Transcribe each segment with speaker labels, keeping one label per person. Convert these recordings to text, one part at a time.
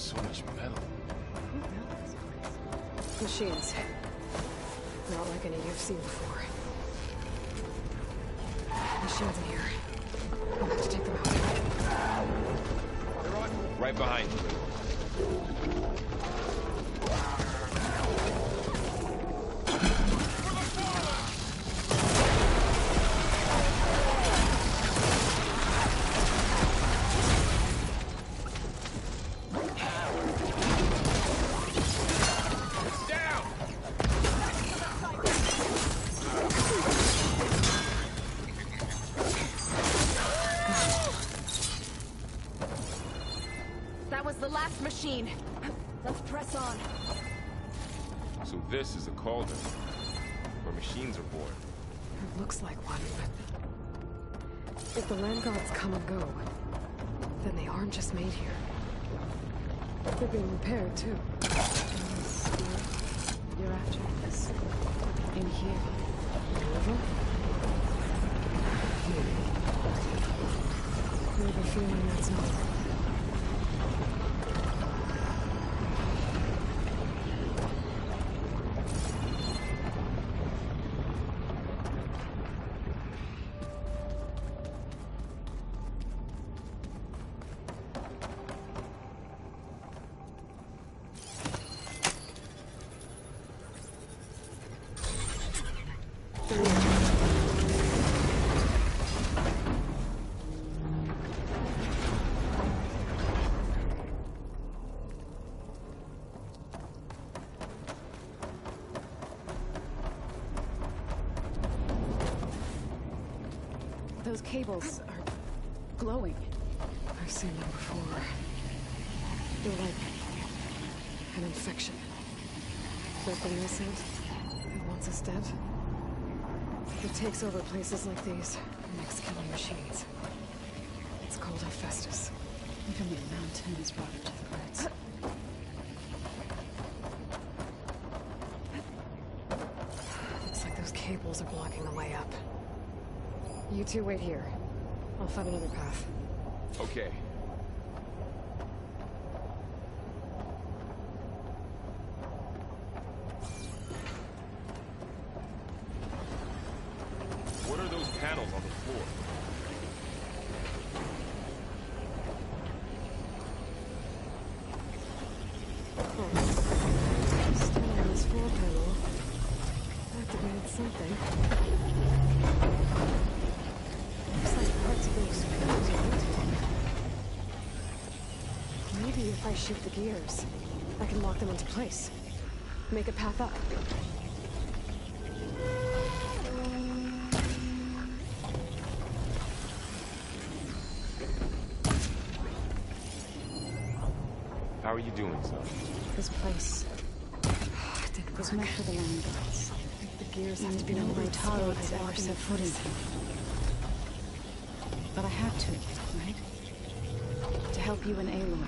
Speaker 1: So much metal.
Speaker 2: Machines. Not like any you've seen before. Machines in here. I'll have to take them out.
Speaker 1: They're on. Right behind you.
Speaker 3: Machine. Let's press on.
Speaker 1: So this is a cauldron where machines are born.
Speaker 2: It looks like one, but if the land gods come and go, then they aren't just made here. They're being repaired too.
Speaker 3: You're after this. In here.
Speaker 2: Over? I have a feeling that's not right.
Speaker 3: Those cables are glowing.
Speaker 2: I've seen them before. They're like an infection. That thing they sent, it wants us dead. It takes over places like these and makes killing machines. It's called Hephaestus.
Speaker 3: Even the mountain is rotted to the roots.
Speaker 2: Looks like those cables are blocking the way up. You two wait here. I'll find another path.
Speaker 1: Okay. What are those panels on the floor?
Speaker 2: Standing on this floor panel activated something. Looks like parts of those panels are rotating. Maybe if I shoot the gears, I can lock them into place. Make a path up.
Speaker 1: How are you doing, son?
Speaker 3: This place was meant for the land gods.
Speaker 2: The gears have to be
Speaker 3: No
Speaker 2: on the right
Speaker 3: Utaro
Speaker 2: side
Speaker 3: had
Speaker 2: of
Speaker 3: ever
Speaker 2: the
Speaker 3: set foot in here. But I had to, right? To help you and Aloy.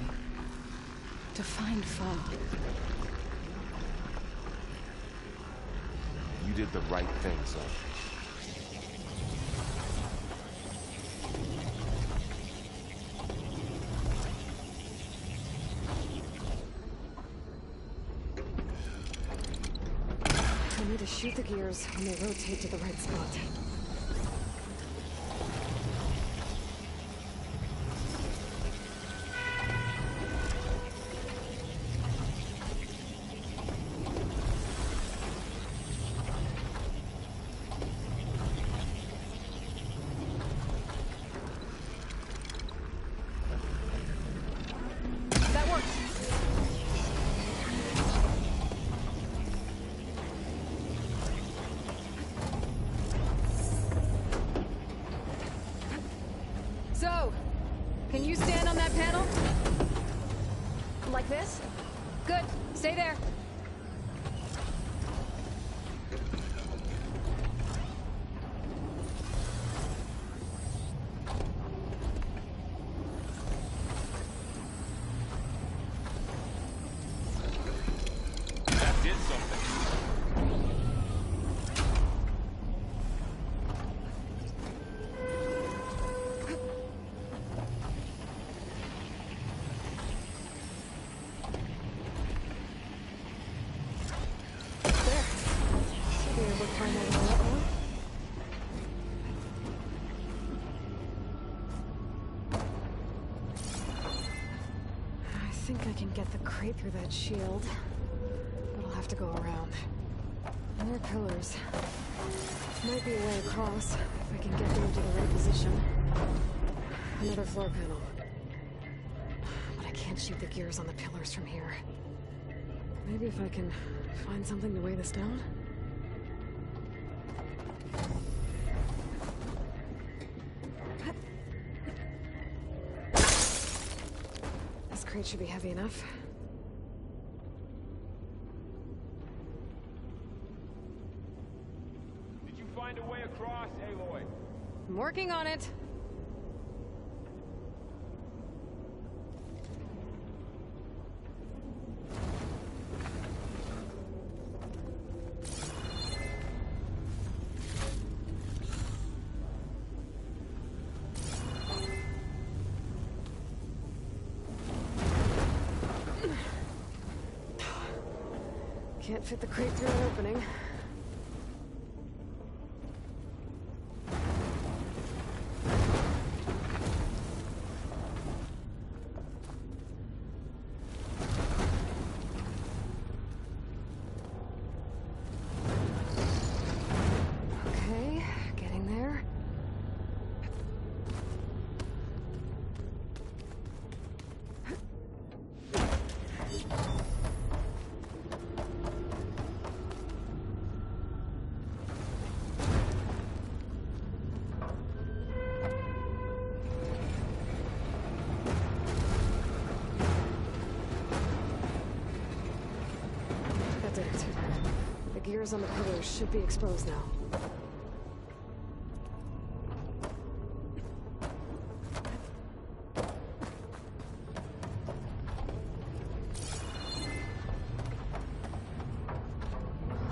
Speaker 3: To find Fog.
Speaker 1: You did the right thing, son.
Speaker 2: I need to shoot the gears when they rotate to the right spot.
Speaker 3: That works! So, can you stand on that panel? Like this? Good. Stay there.
Speaker 1: That did something.
Speaker 2: think I can get the crate through that shield, but I'll have to go around. More pillars. Might be a way across, if I can get them into the right position. Another floor panel. But I can't shoot the gears on the pillars from here. Maybe if I can find something to weigh this down? This crate should be heavy enough.
Speaker 1: Did you find a way across, Aloy?
Speaker 3: I'm working on it.
Speaker 2: Can't fit the crate through an opening. Okay, getting there. That did it. The gears on the pillars should be exposed now.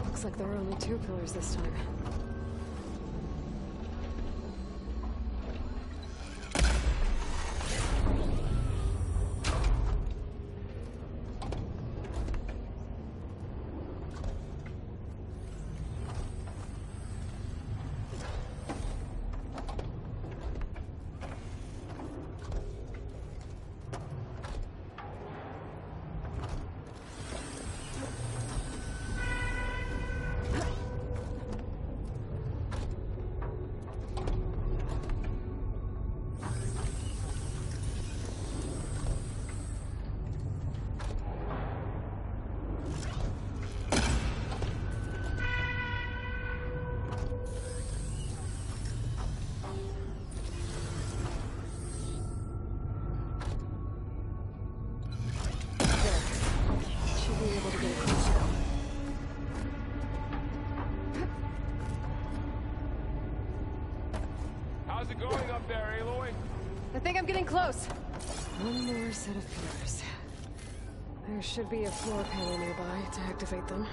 Speaker 2: Looks like there are only 2 pillars this time.
Speaker 1: How's it going up there, Aloy?
Speaker 3: I think I'm getting close.
Speaker 2: One more set of pillars. There should be a floor panel nearby to activate them.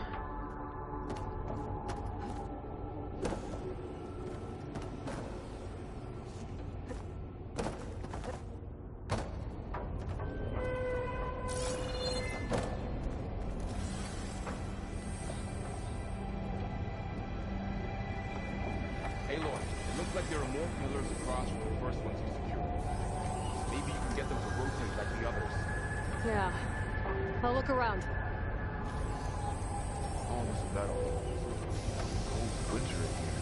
Speaker 1: Aloy, it looks like there are more pillars across from the first ones you secured. Maybe you can get them to rotate like the others.
Speaker 3: Yeah. I'll look around.
Speaker 1: All this metal. Cold winter in here.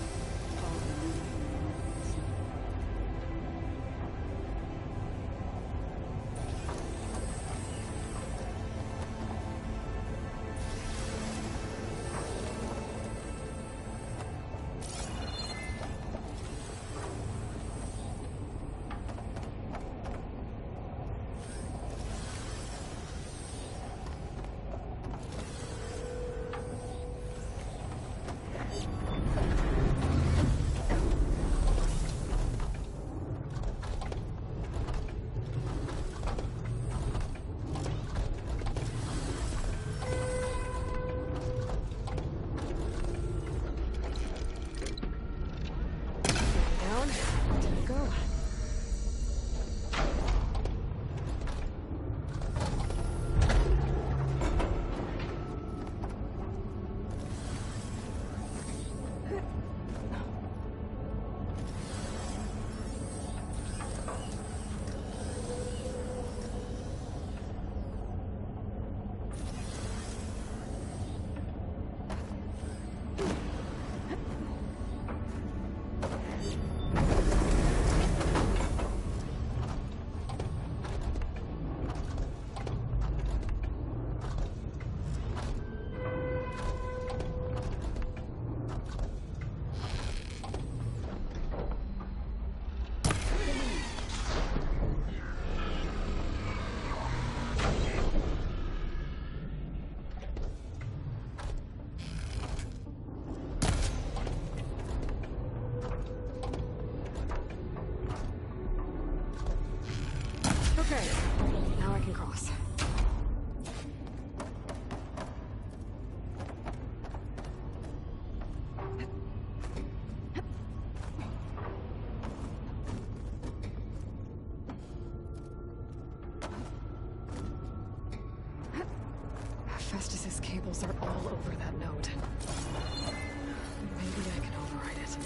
Speaker 2: Okay, now I can cross. Festus's cables are all over that node. Maybe I can override it.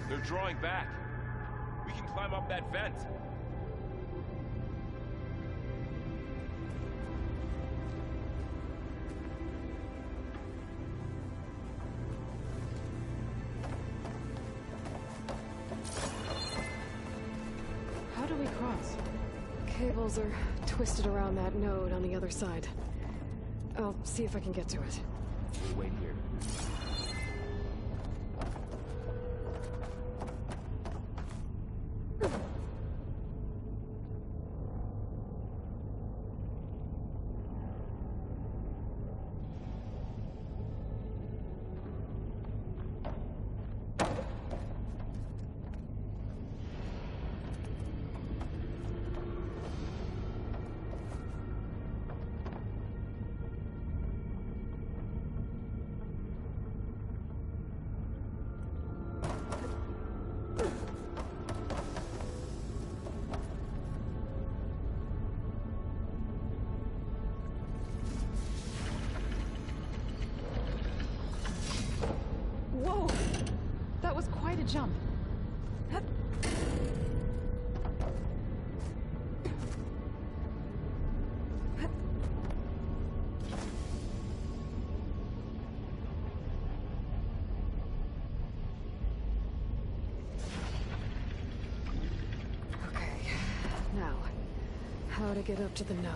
Speaker 1: They're drawing back. We can climb up that vent.
Speaker 2: How do we cross? Cables are twisted around that node on the other side. I'll see if I can get to it.
Speaker 1: We'll wait here.
Speaker 2: Whoa! That was quite a jump. Okay, now, how to get up to the node?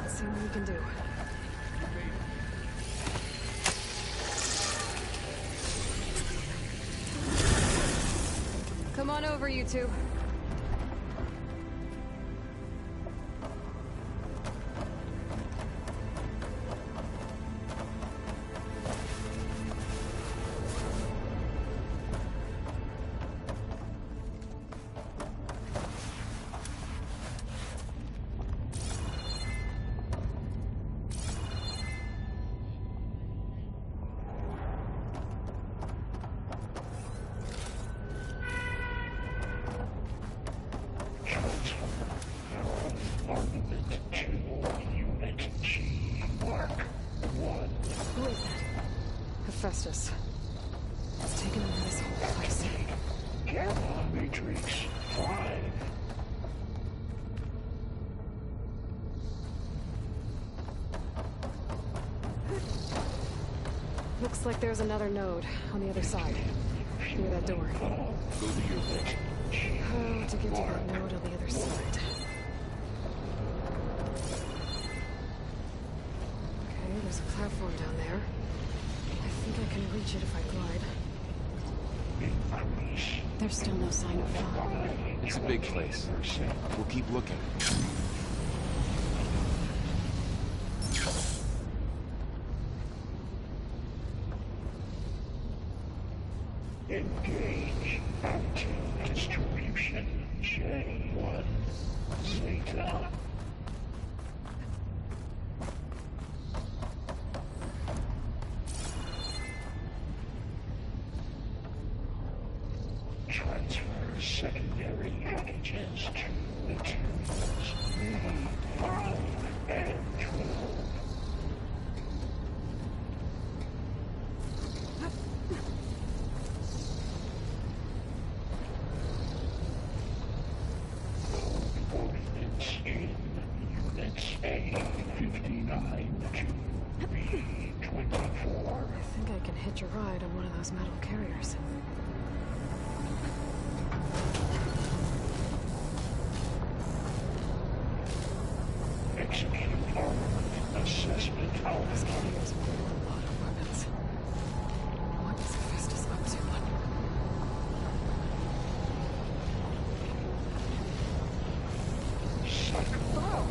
Speaker 2: See what we can do. Come on over, you two. Who is that? Hephaestus. It's taken over this whole place.
Speaker 4: Careful, Matrix.
Speaker 2: Looks like there's another node on the other side, near that door.
Speaker 1: Go to your place.
Speaker 2: How to get to that node on the other side? Okay, there's a platform down there. I think I can reach it if I glide.
Speaker 3: There's still no sign of Phil.
Speaker 1: It's a big place. We'll keep looking.
Speaker 4: Engage anti-distribution J1 Zeta. Transfer secondary packages to materials B5 and 12. Ordnance in Units A59 to B24.
Speaker 2: I think I can hitch a ride on one of those metal carriers.
Speaker 4: Execute armament assessment
Speaker 2: These
Speaker 4: outcome.
Speaker 2: carriers will hold a lot of weapons. What is Hephaestus up to?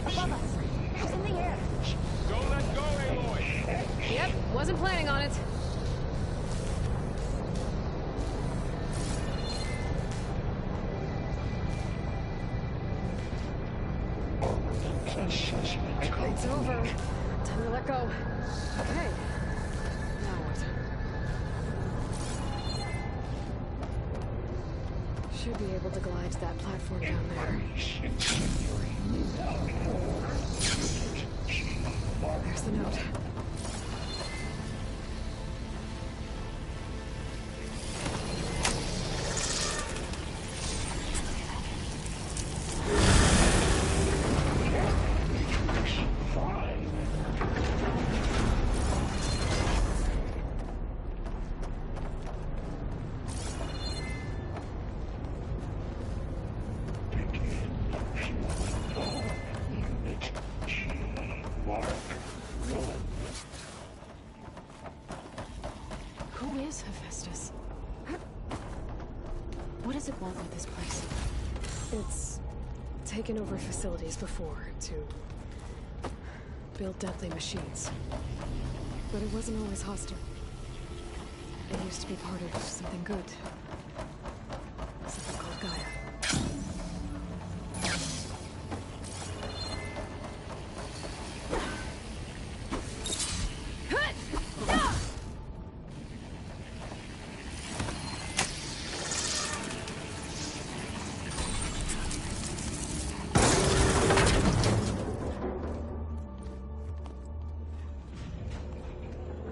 Speaker 3: Above us. She's in the air.
Speaker 1: Don't let go, Aloy!
Speaker 3: Yep, wasn't planning on it.
Speaker 4: Armament assessment
Speaker 2: It's over.
Speaker 4: complete.
Speaker 2: Time to let go. Okay. Now what? Should be able to glide to that platform down there.
Speaker 4: Increase incendiary loadout for Unit G1.
Speaker 2: There's the note.
Speaker 4: Matrix 5. Begin fueling all Unit G Mark 1.
Speaker 3: Who is Hephaestus? What does it want with this place?
Speaker 2: It's taken over facilities before to build deadly machines. But it wasn't always hostile. It used to be part of something good. Something called Gaia.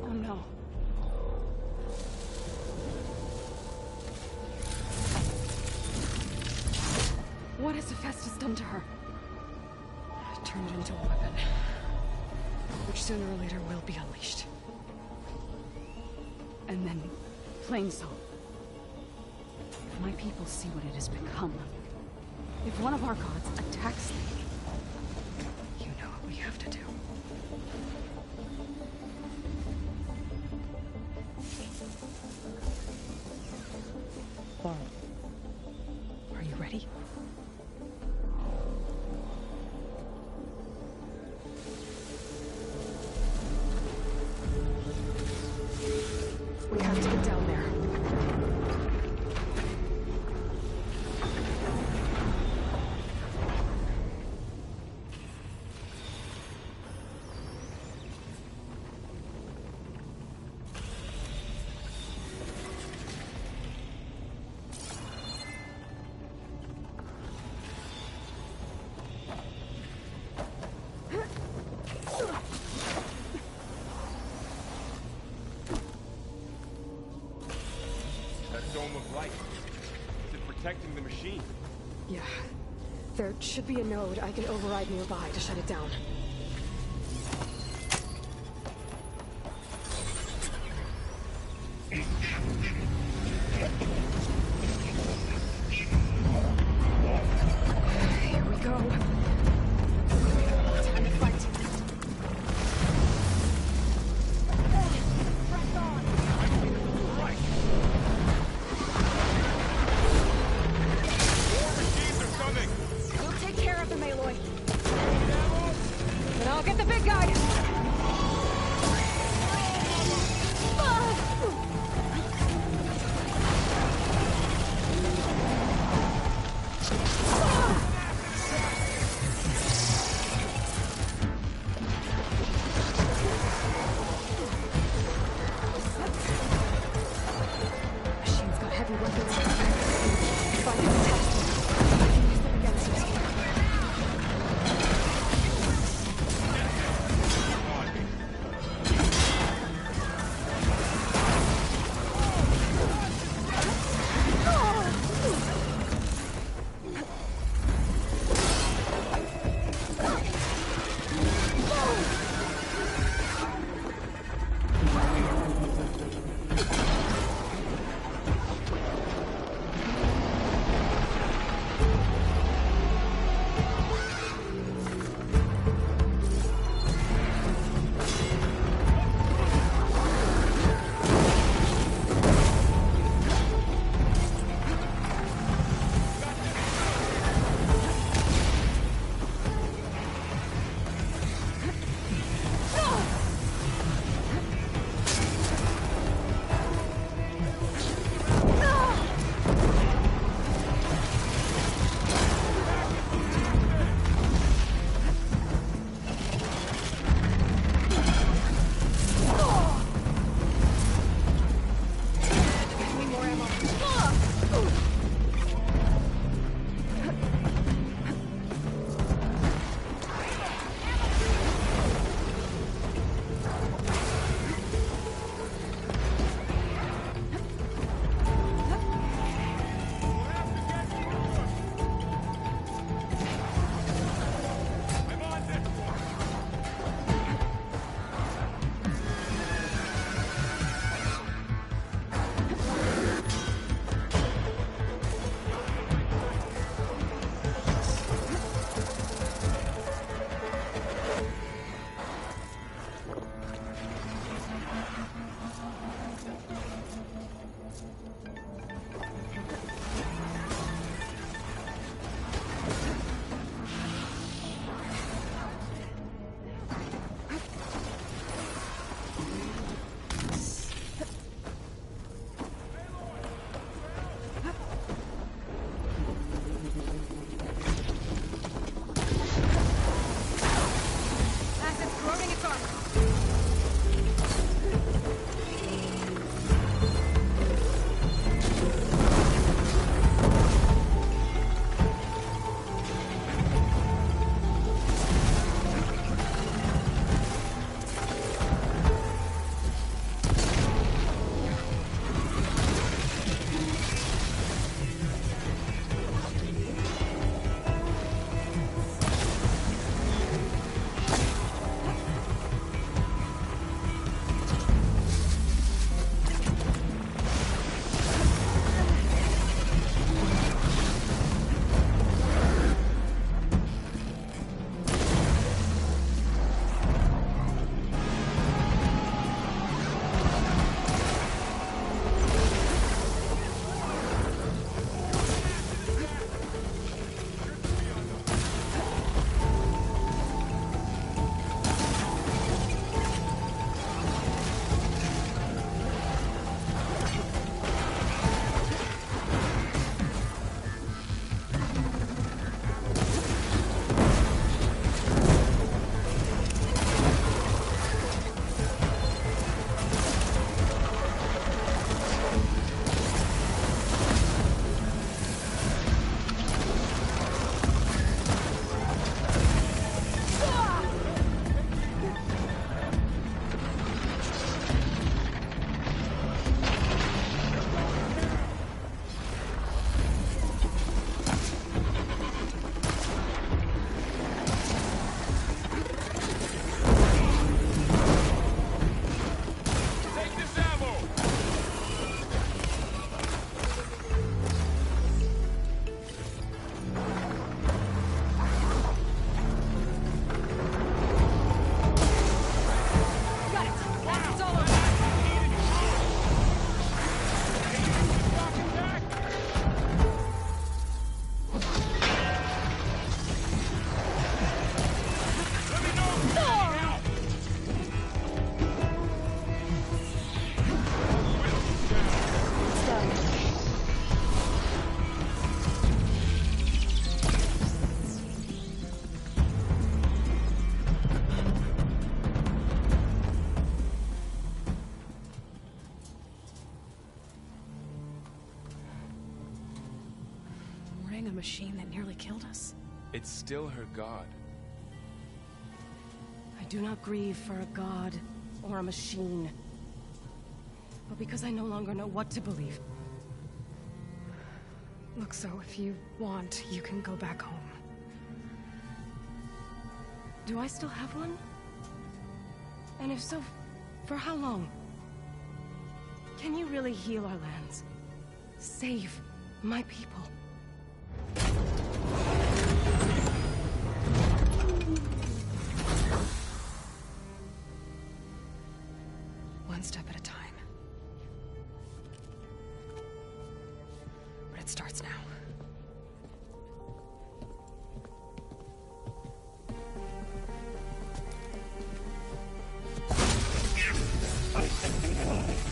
Speaker 3: Oh no. What has Hephaestus done to her?
Speaker 2: Turned it into a weapon. Which sooner or later will be unleashed.
Speaker 3: And then, plain so. If my people see what it has become, if one of our gods attacks them,
Speaker 2: You know what we have to do. Are you ready? We have to get down there.
Speaker 1: That dome of light. Is it protecting the machine?
Speaker 2: Yeah. There should be a node I can override nearby to shut it down. Here we go. Time to fight.
Speaker 3: Press on!
Speaker 1: Right. More machines are coming.
Speaker 3: We'll take care of them, Aloy. Then I'll get the big guy!
Speaker 2: Machine's got heavy weapons. If I can detach them, I can use them against us here. machine that nearly killed us?
Speaker 1: It's still her god.
Speaker 2: I do not grieve for a god or a machine, but because I no longer know what to believe. Look, so if you want, you can go back home. Do I still have one? And if so, for how long? Can you really heal our lands? Save my people? One step at a time. But it starts now.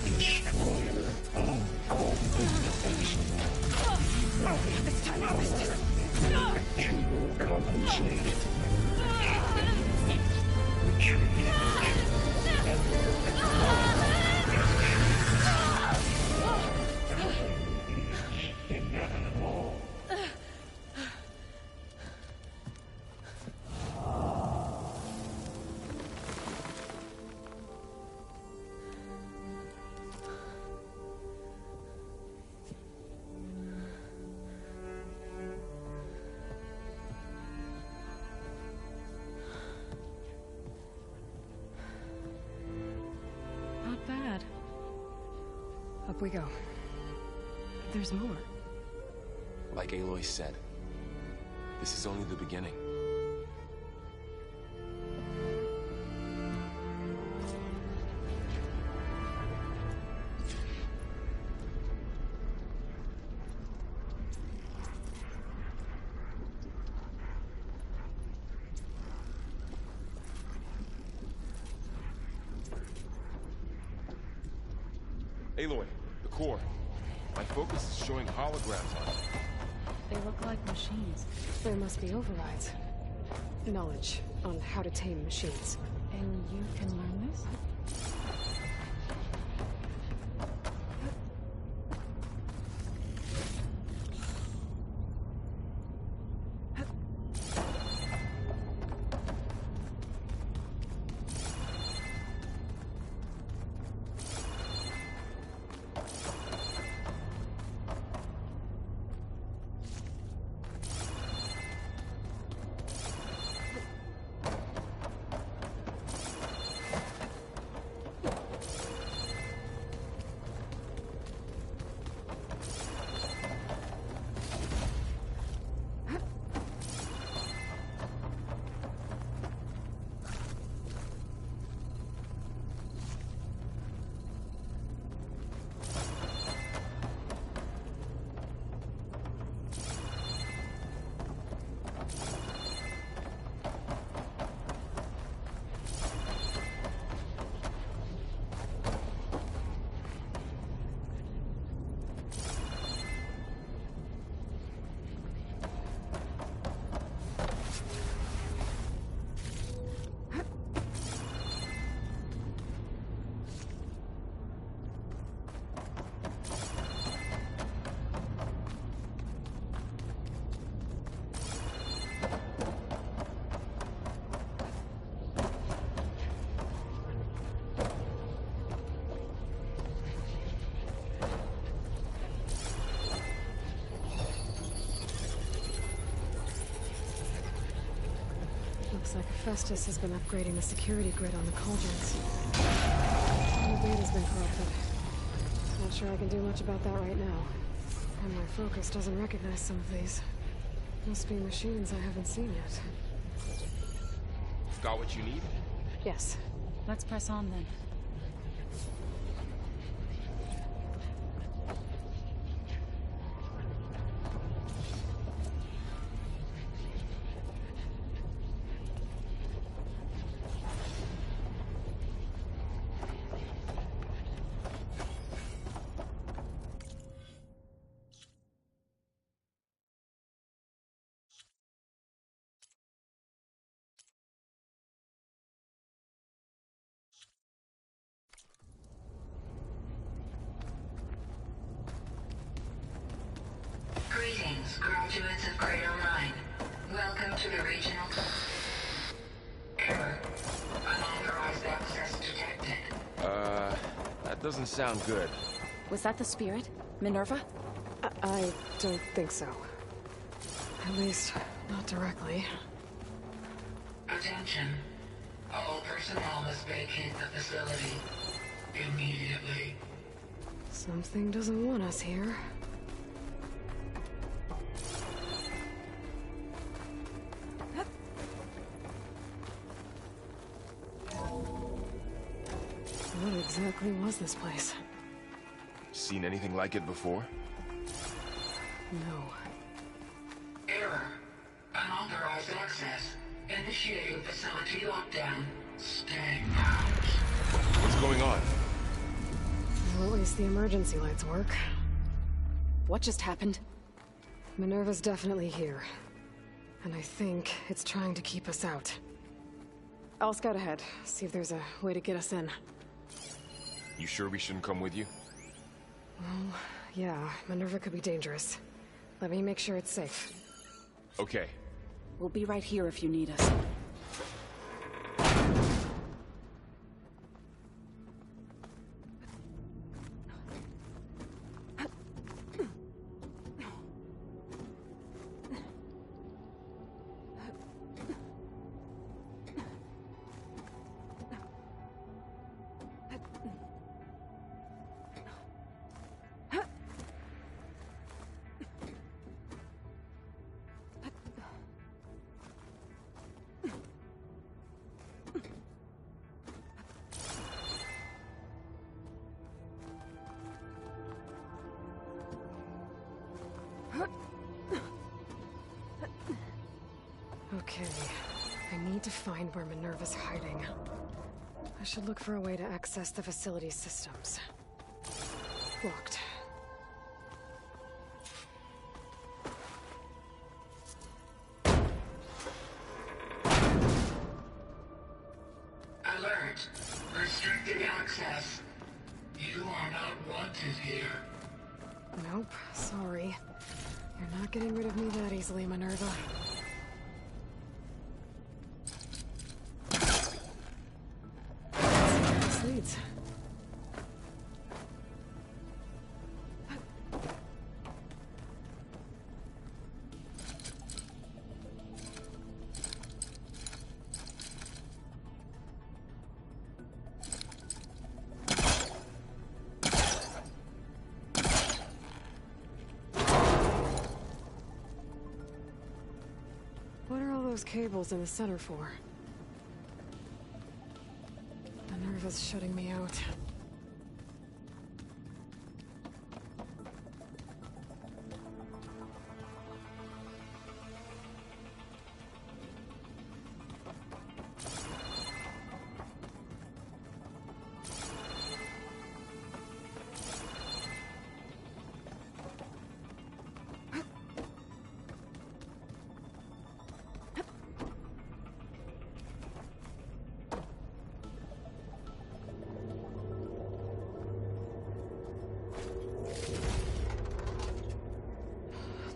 Speaker 4: Destroyer of all
Speaker 2: This time I missed it.
Speaker 4: you will compensate. Retreat. Inevitable.
Speaker 2: Not bad. Up we go. There's more.
Speaker 1: Like Aloy said, this is only the beginning. Aloy, the core. My focus is showing holograms on it.
Speaker 3: They look like machines.
Speaker 2: There must be overrides. Knowledge on how to tame machines.
Speaker 3: And you can learn this?
Speaker 2: Looks like Festus has been upgrading the security grid on the cauldrons. The data's been corrupted. Not sure I can do much about that right now. And my focus doesn't recognize some of these. Must be machines I haven't seen yet.
Speaker 1: Got what you need?
Speaker 2: Yes.
Speaker 3: Let's press on then.
Speaker 1: doesn't sound good.
Speaker 3: Was that the spirit? Minerva?
Speaker 2: I don't think so. At least, not directly.
Speaker 5: Attention. All personnel must vacate the facility. Immediately.
Speaker 2: Something doesn't want us here. What exactly was this place?
Speaker 1: Seen anything like it before?
Speaker 2: No.
Speaker 5: Error. Unauthorized access. Initiating facility lockdown. Stay out.
Speaker 1: What's going on?
Speaker 2: Well, at least the emergency lights work.
Speaker 3: What just happened?
Speaker 2: Minerva's definitely here. And I think it's trying to keep us out. I'll scout ahead, see if there's a way to get us in.
Speaker 1: You sure we shouldn't come with you?
Speaker 2: Well, yeah, Minerva could be dangerous. Let me make sure it's safe.
Speaker 1: Okay.
Speaker 3: We'll be right here if you need us.
Speaker 2: Okay, I need to find where Minerva's hiding. I should look for a way to access the facility's systems. Locked.
Speaker 5: Alert. Restricted access. You are not wanted here.
Speaker 2: Nope, sorry. You're not getting rid of me that easily, Minerva. This leads. What are all those cables in the center for? Minerva's shutting me out.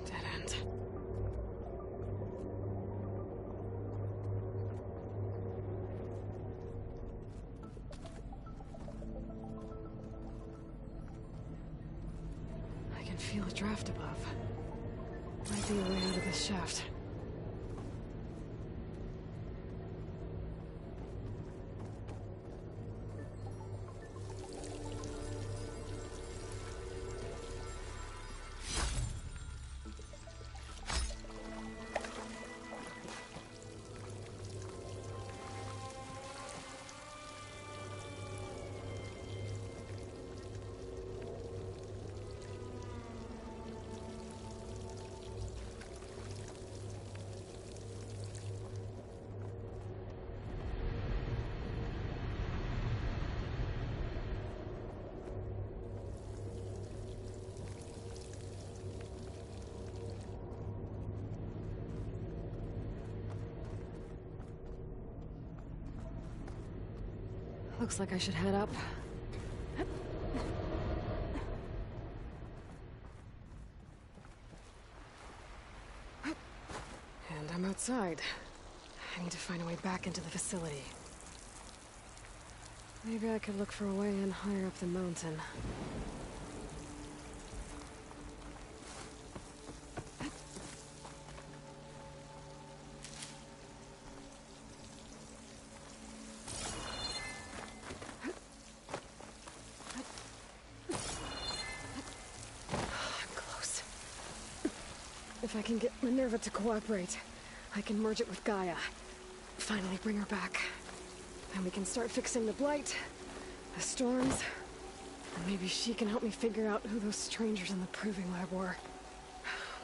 Speaker 2: Dead end. I can feel a draft above. Might be a way out of this shaft. Looks like I should head up. And I'm outside. I need to find a way back into the facility. Maybe I could look for a way in higher up the mountain. I'm close. If I can get Minerva to cooperate, I can merge it with Gaia. Finally bring her back. And we can start fixing the Blight, the storms, and maybe she can help me figure out who those strangers in the Proving Lab were.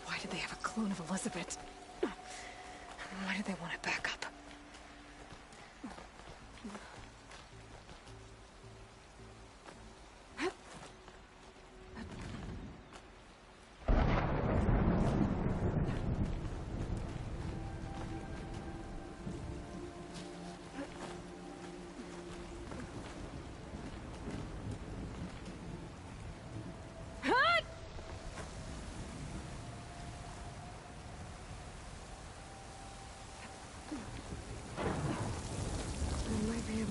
Speaker 2: Why did they have a clone of Elizabeth? Why did they want it back up?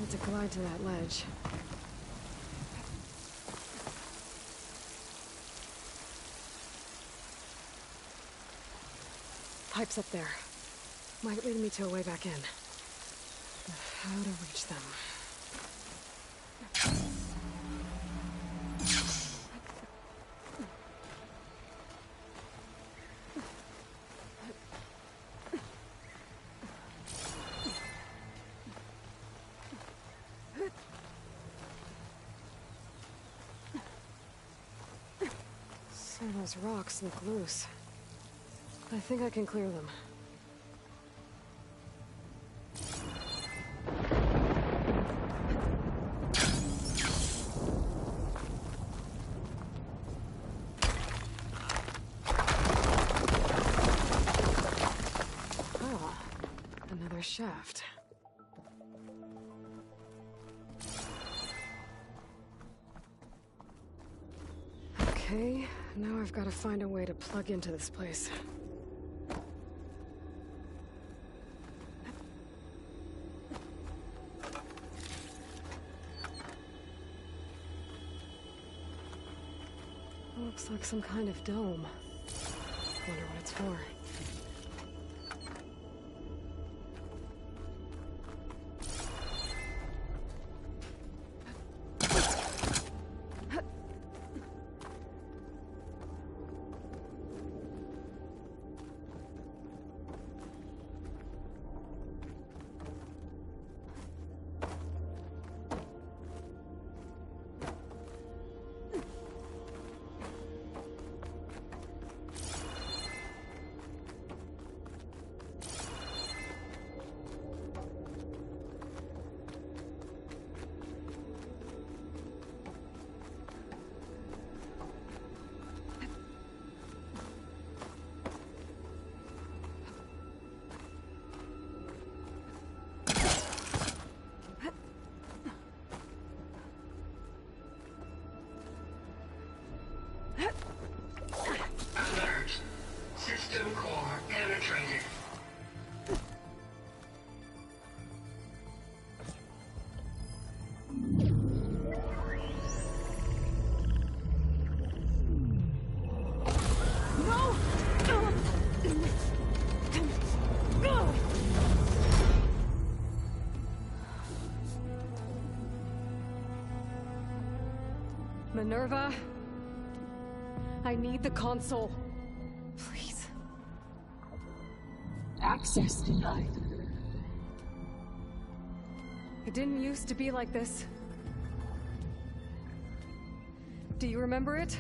Speaker 2: To glide to that ledge. Pipes up there. Might lead me to a way back in. But how to reach them? Those rocks look loose. I think I can clear them. Ah, another shaft. Okay. Now I've got to find a way to plug into this place. Looks like some kind of dome. Wonder what it's for.
Speaker 5: Alert. System core penetrated.
Speaker 2: Minerva, I need the console. Please.
Speaker 6: Access denied.
Speaker 2: It didn't used to be like this. Do you remember it?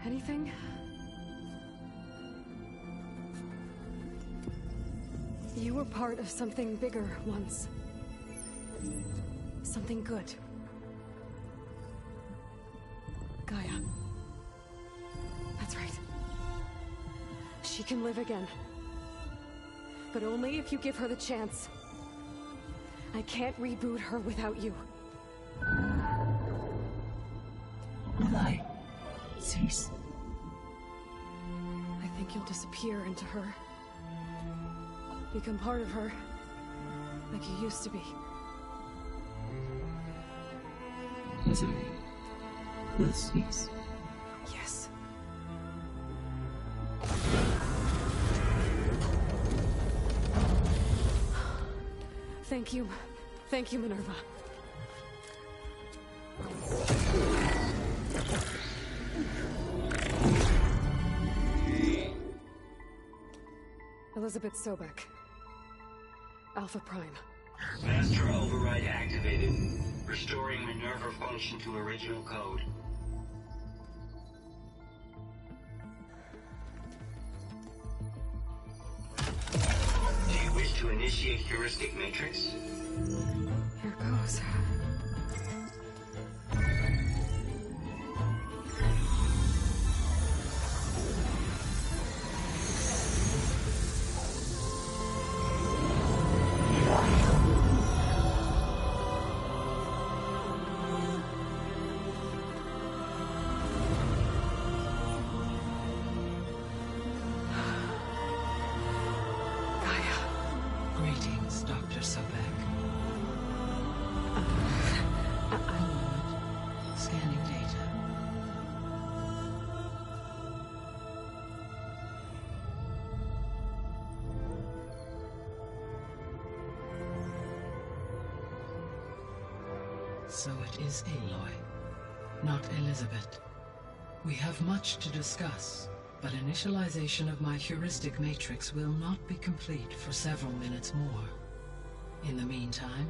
Speaker 2: Anything? You were part of something bigger once. Something good. Gaia. That's right. She can live again. But only if you give her the chance. I can't reboot her without you.
Speaker 6: Will I cease?
Speaker 2: I think you'll disappear into her. Become part of her, like you used to be.
Speaker 6: Desiree. We'll cease.
Speaker 2: Yes. Thank you. Thank you, Minerva. Elizabeth Sobek. Alpha Prime.
Speaker 7: Master override activated. Restoring Minerva function to original code. Do you wish to initiate heuristic matrix?
Speaker 2: Here goes.
Speaker 6: Greetings, Dr. Sobek. Scanning data. So it is Aloy, not Elizabeth. We have much to discuss, but initialization of my heuristic matrix will not be complete for several minutes more. In the meantime,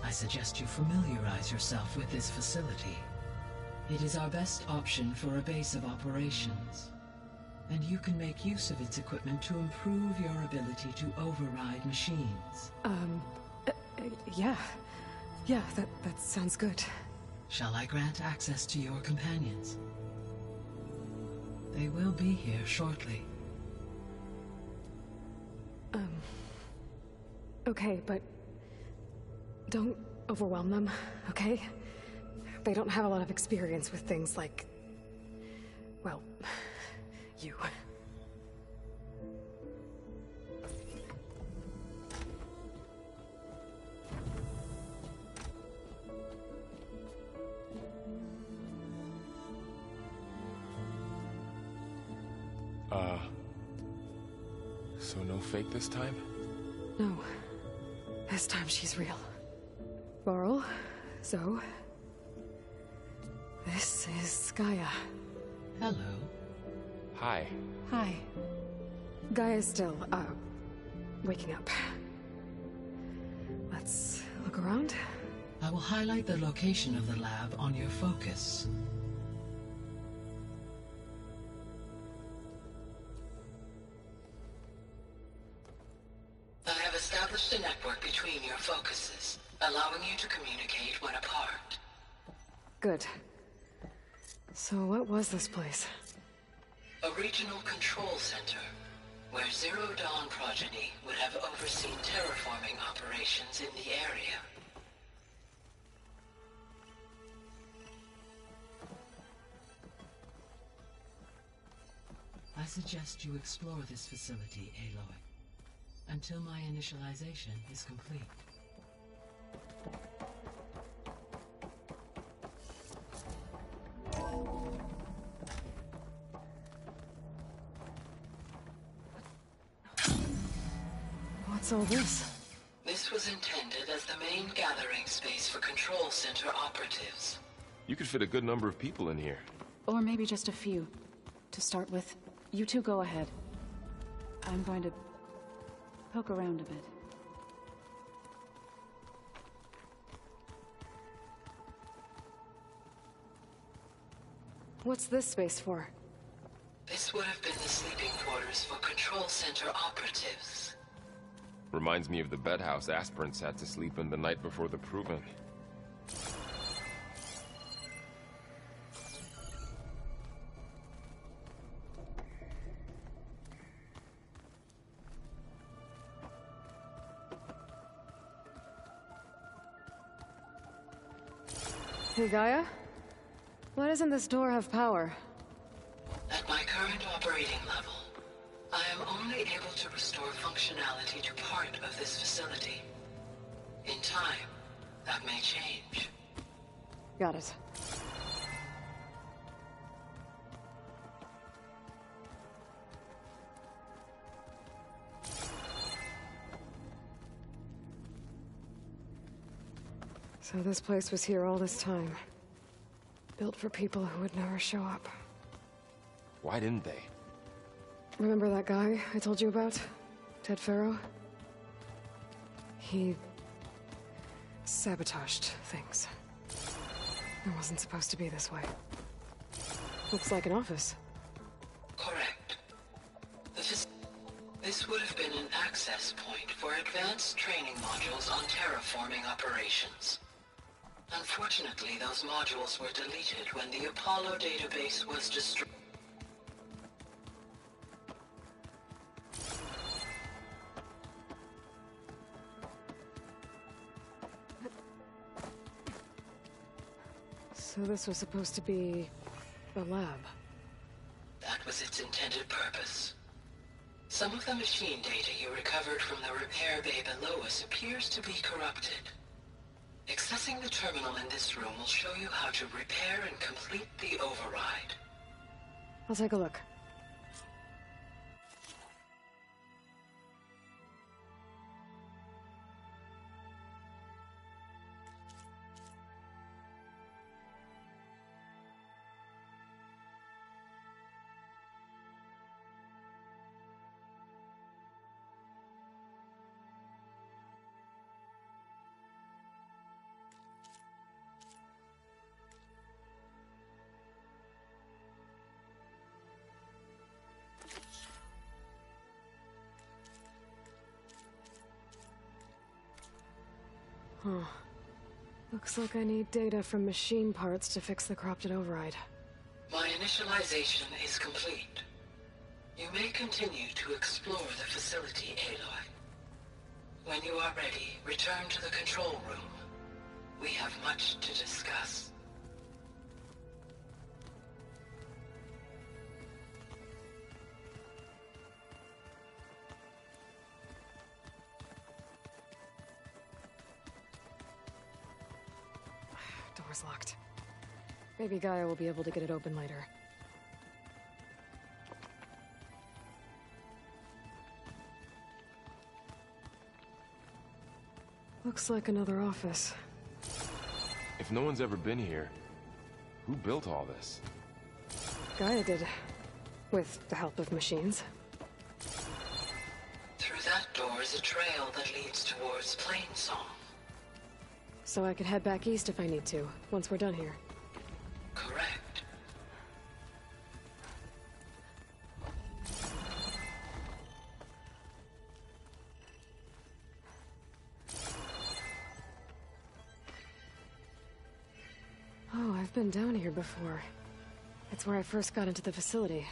Speaker 6: I suggest you familiarize yourself with this facility. It is our best option for a base of operations, and you can make use of its equipment to improve your ability to override machines.
Speaker 2: Yeah. Yeah, that sounds good.
Speaker 6: Shall I grant access to your companions? They will be here shortly.
Speaker 2: Okay, but don't overwhelm them, okay? They don't have a lot of experience with things like, well, you.
Speaker 1: So no fake this time?
Speaker 2: No. This time she's real. Laurel, Zoe. This is Gaia.
Speaker 6: Hello.
Speaker 1: Hi.
Speaker 2: Hi. Gaia's still, waking up. Let's look around.
Speaker 6: I will highlight the location of the lab on your focus.
Speaker 5: I have established a network between your focuses, allowing you to communicate when apart.
Speaker 2: Good. So what was this place?
Speaker 5: A regional control center, where Zero Dawn progeny would have overseen terraforming operations in the area.
Speaker 6: I suggest you explore this facility, Aloy, until my initialization is complete.
Speaker 2: What's all this?
Speaker 5: This was intended as the main gathering space for control center operatives.
Speaker 1: You could fit a good number of people in here.
Speaker 3: Or maybe just a few. To start with, you two go ahead. I'm going to poke around a bit.
Speaker 2: What's this space for?
Speaker 5: This would have been the sleeping quarters for control center operatives.
Speaker 1: Reminds me of the bedhouse aspirants had to sleep in the night before the proving.
Speaker 2: Hey, Gaia? Why doesn't this door have power?
Speaker 5: At my current operating level, I am only able to restore functionality to part of this facility. In time, that may change.
Speaker 2: Got it. So this place was here all this time. Built for people who would never show up.
Speaker 1: Why didn't they?
Speaker 2: Remember that guy I told you about? Ted Faro? He sabotaged things. It wasn't supposed to be this way. Looks like an office.
Speaker 5: Correct. This would have been an access point for advanced training modules on terraforming operations. Unfortunately, those modules were deleted when the Apollo database was destroyed.
Speaker 2: So this was supposed to be the lab.
Speaker 5: That was its intended purpose. Some of the machine data you recovered from the repair bay below us appears to be corrupted. Accessing the terminal in this room will show you how to repair and complete the override.
Speaker 2: I'll take a look. Huh. Looks like I need data from machine parts to fix the corrupted override.
Speaker 5: My initialization is complete. You may continue to explore the facility, Aloy. When you are ready, return to the control room. We have much to discuss.
Speaker 2: Door's locked. Maybe Gaia will be able to get it open later. Looks like another office.
Speaker 1: If no one's ever been here, who built all this?
Speaker 2: Gaia did. With the help of machines.
Speaker 5: Through that door is a trail that leads towards Plainsong.
Speaker 2: So I could head back east if I need to, once we're done here.
Speaker 5: Correct.
Speaker 2: Oh, I've been down here before. It's where I first got into the facility.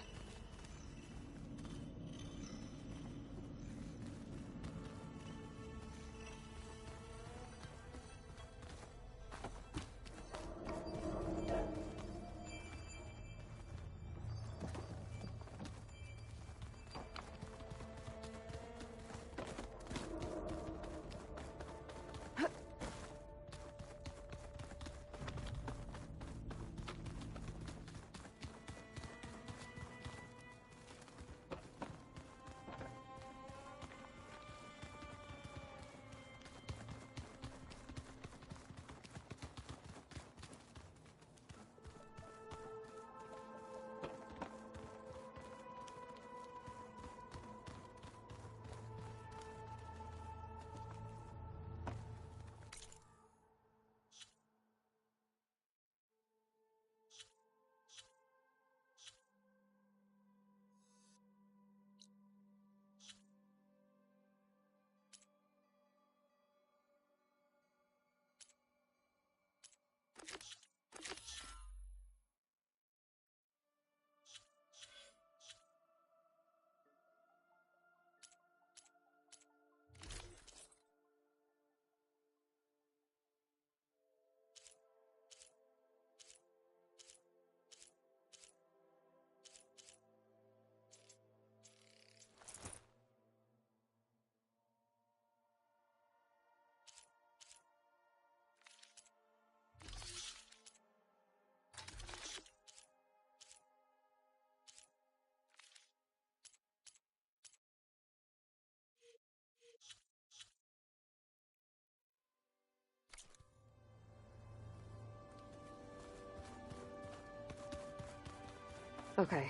Speaker 2: Okay.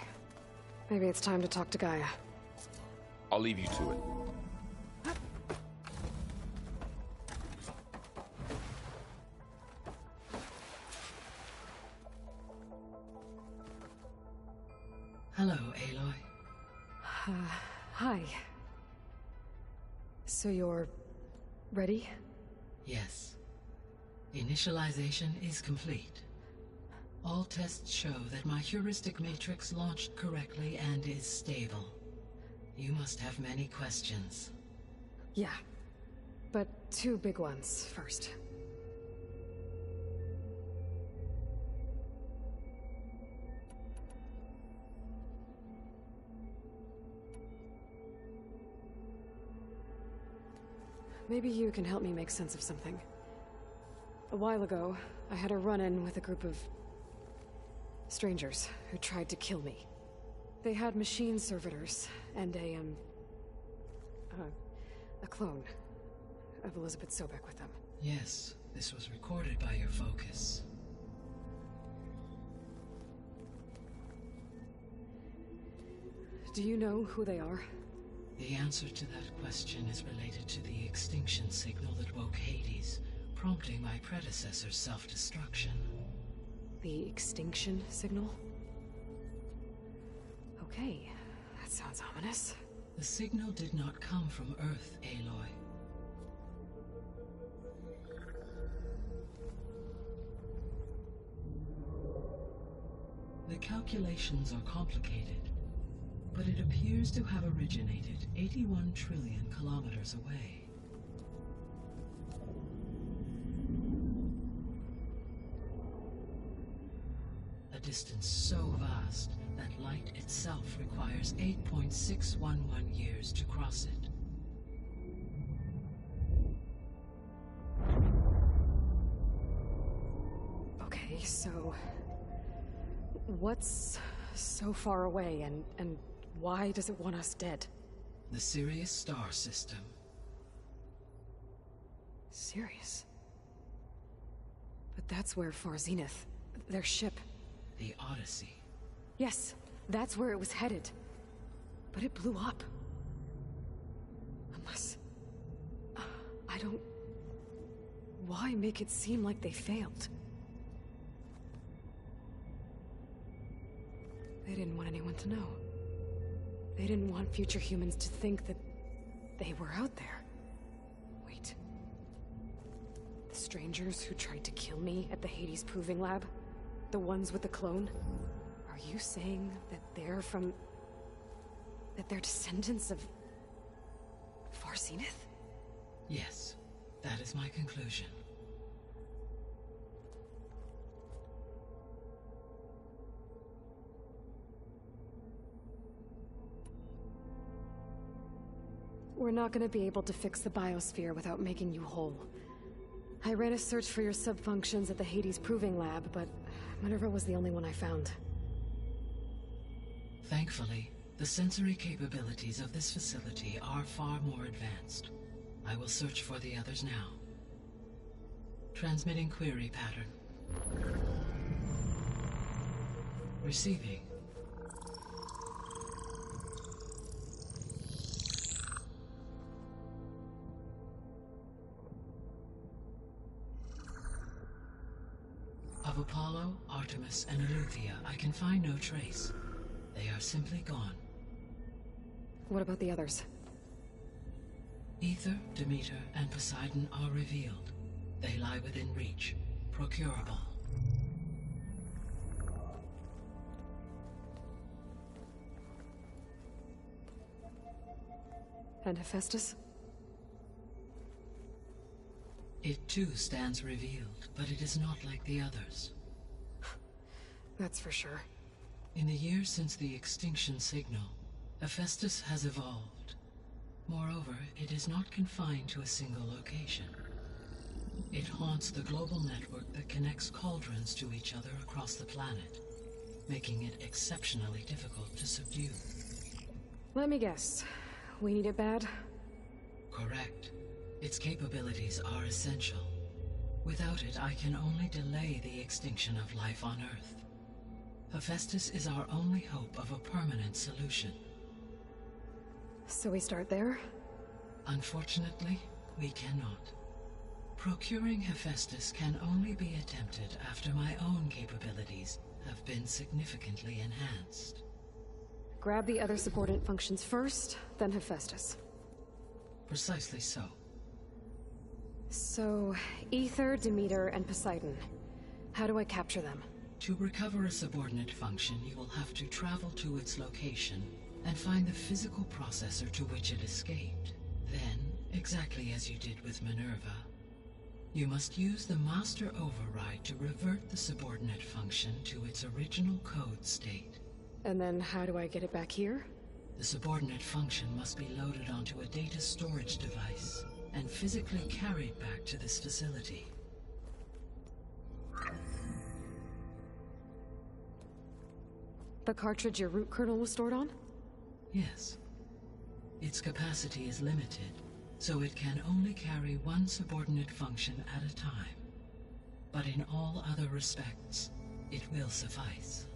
Speaker 2: Maybe it's time to talk to Gaia.
Speaker 1: I'll leave you to it.
Speaker 6: Hello, Aloy.
Speaker 2: Hi. So you're... ready?
Speaker 6: Yes. Initialization is complete. All tests show that my heuristic matrix launched correctly and is stable. You must have many questions.
Speaker 2: Yeah. But two big ones first. Maybe you can help me make sense of something. A while ago, I had a run-in with a group of... strangers who tried to kill me. They had machine servitors and a clone of Elizabeth Sobek with them.
Speaker 6: Yes, this was recorded by your focus.
Speaker 2: Do you know who they are?
Speaker 6: The answer to that question is related to the extinction signal that woke Hades, prompting my predecessor's self-destruction.
Speaker 2: The extinction signal? Okay, that sounds ominous.
Speaker 6: The signal did not come from Earth, Aloy. The calculations are complicated, but it appears to have originated 81 trillion kilometers away. A distance so vast that light itself requires 8.611 years to cross it.
Speaker 2: Okay, so... what's so far away, and why does it want us dead?
Speaker 6: The Sirius star system.
Speaker 2: Sirius? But that's where Far Zenith, their ship...
Speaker 6: The Odyssey.
Speaker 2: Yes, that's where it was headed. But it blew up. Unless... I don't... Why make it seem like they failed? They didn't want anyone to know. They didn't want future humans to think that they were out there. Wait. The strangers who tried to kill me at the Hades Proving Lab? The ones with the clone? Are you saying that they're from... that they're descendants of... Far Zenith?
Speaker 6: Yes, that is my conclusion.
Speaker 2: We're not gonna be able to fix the biosphere without making you whole. I ran a search for your subfunctions at the Hades Proving Lab, but Minerva was the only one I found.
Speaker 6: Thankfully, the sensory capabilities of this facility are far more advanced. I will search for the others now. Transmitting query pattern. Receiving. Of Apollo, Artemis, and Eleuthia, I can find no trace. They are simply gone.
Speaker 2: What about the others?
Speaker 6: Ether, Demeter, and Poseidon are revealed. They lie within reach, procurable.
Speaker 2: And Hephaestus?
Speaker 6: It too stands revealed, but it is not like the others.
Speaker 2: That's for sure.
Speaker 6: In the years since the extinction signal, Hephaestus has evolved. Moreover, it is not confined to a single location. It haunts the global network that connects cauldrons to each other across the planet, making it exceptionally difficult to subdue.
Speaker 2: Let me guess. We need it bad?
Speaker 6: Correct. Its capabilities are essential. Without it, I can only delay the extinction of life on Earth. Hephaestus is our only hope of a permanent solution.
Speaker 2: So we start there?
Speaker 6: Unfortunately, we cannot. Procuring Hephaestus can only be attempted after my own capabilities have been significantly enhanced.
Speaker 2: Grab the other subordinate functions first, then Hephaestus.
Speaker 6: Precisely so.
Speaker 2: So, Aether, Demeter, and Poseidon. How do I capture them?
Speaker 6: To recover a subordinate function, you will have to travel to its location and find the physical processor to which it escaped. Then, exactly as you did with Minerva, you must use the master override to revert the subordinate function to its original code state.
Speaker 2: And then how do I get it back here?
Speaker 6: The subordinate function must be loaded onto a data storage device and physically carried back to this facility.
Speaker 2: The cartridge your root kernel was stored on?
Speaker 6: Yes. Its capacity is limited, so it can only carry one subordinate function at a time. But in all other respects, it will suffice.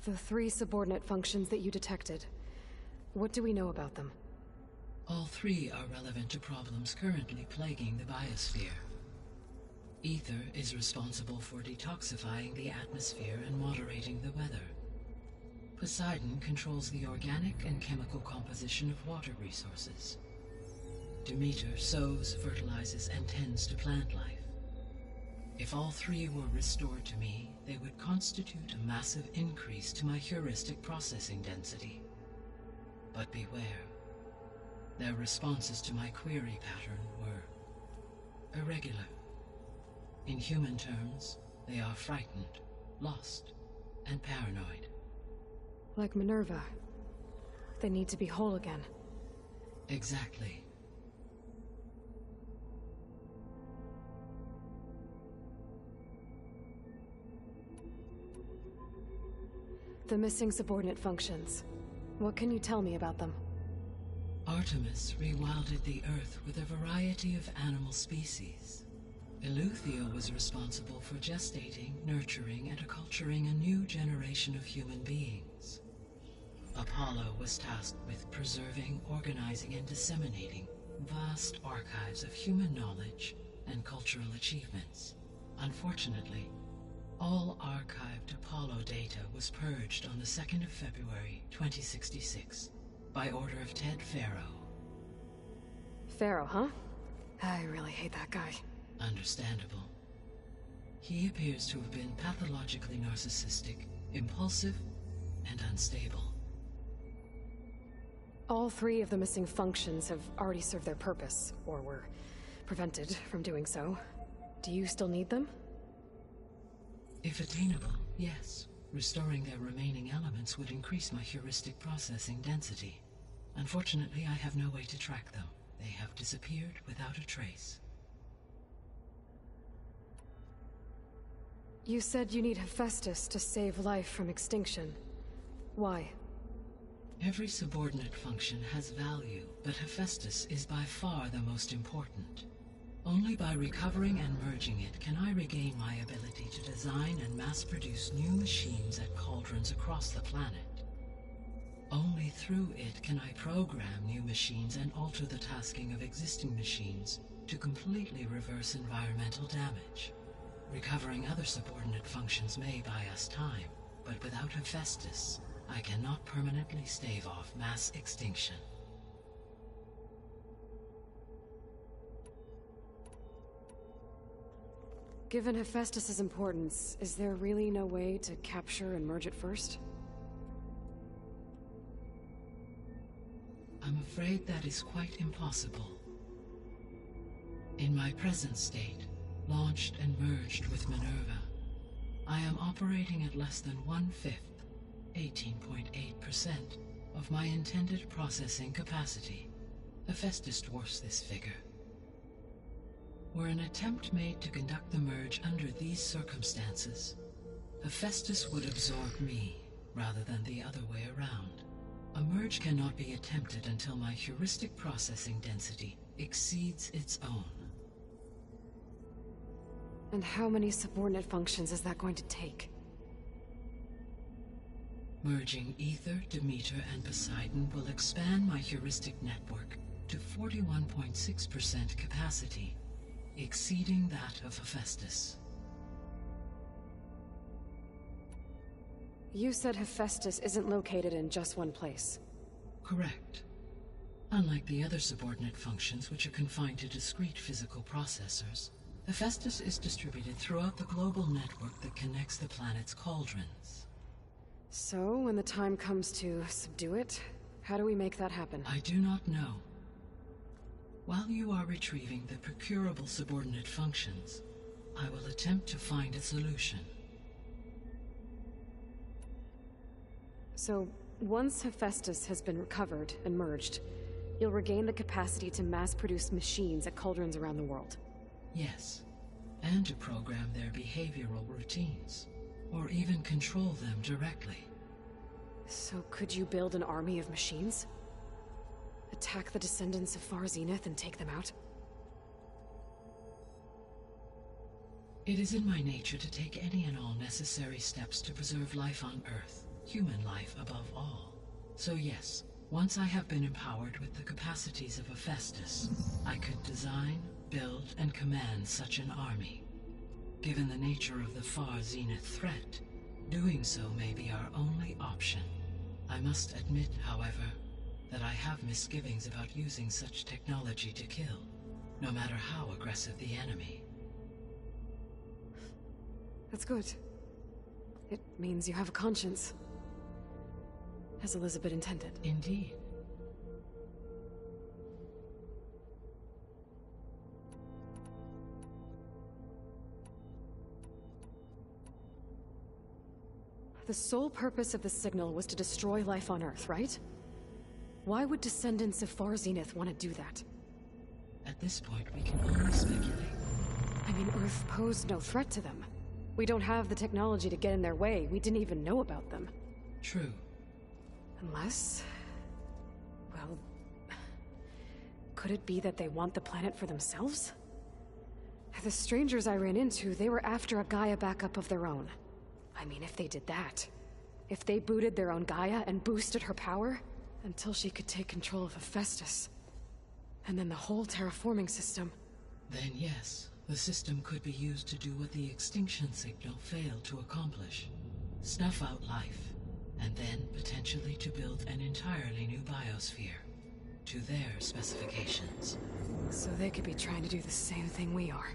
Speaker 2: The 3 subordinate functions that you detected. What do we know about them?
Speaker 6: All 3 are relevant to problems currently plaguing the biosphere. Aether is responsible for detoxifying the atmosphere and moderating the weather. Poseidon controls the organic and chemical composition of water resources. Demeter sows, fertilizes, and tends to plant life. If all 3 were restored to me, they would constitute a massive increase to my heuristic processing density. But beware. Their responses to my query pattern were irregular. In human terms, they are frightened, lost, and paranoid.
Speaker 2: Like Minerva. They need to be whole again.
Speaker 6: Exactly.
Speaker 2: The missing subordinate functions. What can you tell me about them?
Speaker 6: Artemis rewilded the Earth with a variety of animal species. Eleuthia was responsible for gestating, nurturing, and acculturating a new generation of human beings. Apollo was tasked with preserving, organizing, and disseminating vast archives of human knowledge and cultural achievements. Unfortunately, all archived Apollo data was purged on the 2nd of February, 2066, by order of Ted Faro.
Speaker 2: Faro, huh? I really hate that guy.
Speaker 6: Understandable. He appears to have been pathologically narcissistic, impulsive, and unstable.
Speaker 2: All 3 of the missing functions have already served their purpose, or were prevented from doing so. Do you still need them?
Speaker 6: If attainable, yes. Restoring their remaining elements would increase my heuristic processing density. Unfortunately, I have no way to track them. They have disappeared without a trace.
Speaker 2: You said you need Hephaestus to save life from extinction. Why?
Speaker 6: Every subordinate function has value, but Hephaestus is by far the most important. Only by recovering and merging it can I regain my ability to design and mass-produce new machines at cauldrons across the planet. Only through it can I program new machines and alter the tasking of existing machines to completely reverse environmental damage. Recovering other subordinate functions may buy us time, but without Hephaestus, I cannot permanently stave off mass extinction.
Speaker 2: Given Hephaestus's importance, is there really no way to capture and merge it first?
Speaker 6: I'm afraid that is quite impossible. In my present state, launched and merged with Minerva, I am operating at less than 1/5, 18.8%, of my intended processing capacity. Hephaestus dwarfs this figure. Were an attempt made to conduct the merge under these circumstances, Hephaestus would absorb me, rather than the other way around. A merge cannot be attempted until my heuristic processing density exceeds its own.
Speaker 2: And how many subordinate functions is that going to take?
Speaker 6: Merging Ether, Demeter, and Poseidon will expand my heuristic network to 41.6% capacity, exceeding that of Hephaestus.
Speaker 2: You said Hephaestus isn't located in just one place.
Speaker 6: Correct. Unlike the other subordinate functions, which are confined to discrete physical processors, Hephaestus is distributed throughout the global network that connects the planet's cauldrons.
Speaker 2: So, when the time comes to subdue it, how do we make that happen?
Speaker 6: I do not know. While you are retrieving the procurable subordinate functions, I will attempt to find a solution.
Speaker 2: So, once Hephaestus has been recovered and merged, you'll regain the capacity to mass-produce machines at cauldrons around the world.
Speaker 6: Yes, and to program their behavioral routines, or even control them directly.
Speaker 2: So could you build an army of machines? Attack the descendants of Far Zenith and take them out?
Speaker 6: It is in my nature to take any and all necessary steps to preserve life on Earth, human life above all. So yes, once I have been empowered with the capacities of Hephaestus, I could design, build, and command such an army. Given the nature of the Far Zenith threat, doing so may be our only option. I must admit, however, that I have misgivings about using such technology to kill, no matter how aggressive the enemy.
Speaker 2: That's good. It means you have a conscience. As Elizabeth intended.
Speaker 6: Indeed.
Speaker 2: The sole purpose of the signal was to destroy life on Earth, right? Why would descendants of Far Zenith want to do that?
Speaker 6: At this point, we can only speculate.
Speaker 2: I mean, Earth posed no threat to them. We don't have the technology to get in their way. We didn't even know about them.
Speaker 6: True.
Speaker 2: Unless... well... could it be that they want the planet for themselves? The strangers I ran into, they were after a Gaia backup of their own. I mean, if they did that... if they booted their own Gaia and boosted her power... until she could take control of Hephaestus. And then the whole terraforming system...
Speaker 6: Then yes, the system could be used to do what the extinction signal failed to accomplish. Snuff out life, and then potentially to build an entirely new biosphere, to their specifications.
Speaker 2: So they could be trying to do the same thing we are.